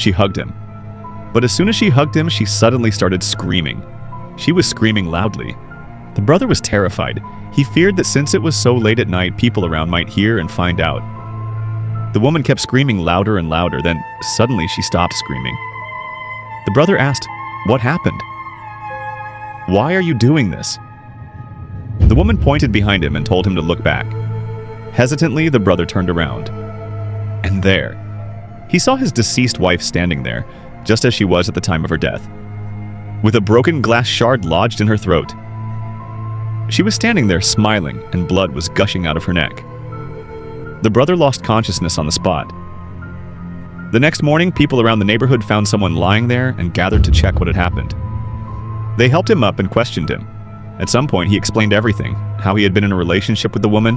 She hugged him. But as soon as she hugged him, she suddenly started screaming. She was screaming loudly. The brother was terrified. He feared that since it was so late at night, people around might hear and find out. The woman kept screaming louder and louder, then suddenly she stopped screaming. The brother asked, "What happened? Why are you doing this?" The woman pointed behind him and told him to look back. Hesitantly, the brother turned around. And there, he saw his deceased wife standing there, just as she was at the time of her death, with a broken glass shard lodged in her throat. She was standing there smiling, and blood was gushing out of her neck. The brother lost consciousness on the spot. The next morning, people around the neighborhood found someone lying there and gathered to check what had happened. They helped him up and questioned him. At some point, he explained everything, how he had been in a relationship with the woman,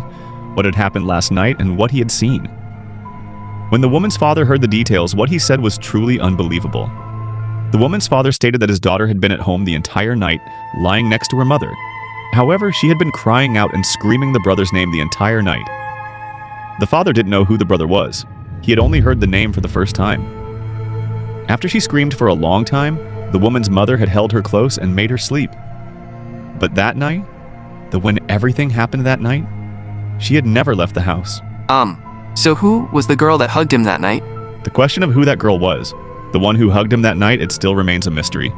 what had happened last night, and what he had seen. When the woman's father heard the details, what he said was truly unbelievable. The woman's father stated that his daughter had been at home the entire night, lying next to her mother. However, she had been crying out and screaming the brother's name the entire night. The father didn't know who the brother was. He had only heard the name for the first time. After she screamed for a long time, the woman's mother had held her close and made her sleep. But that night, when everything happened that night, she had never left the house. So who was the girl that hugged him that night? The question of who that girl was, the one who hugged him that night, it still remains a mystery.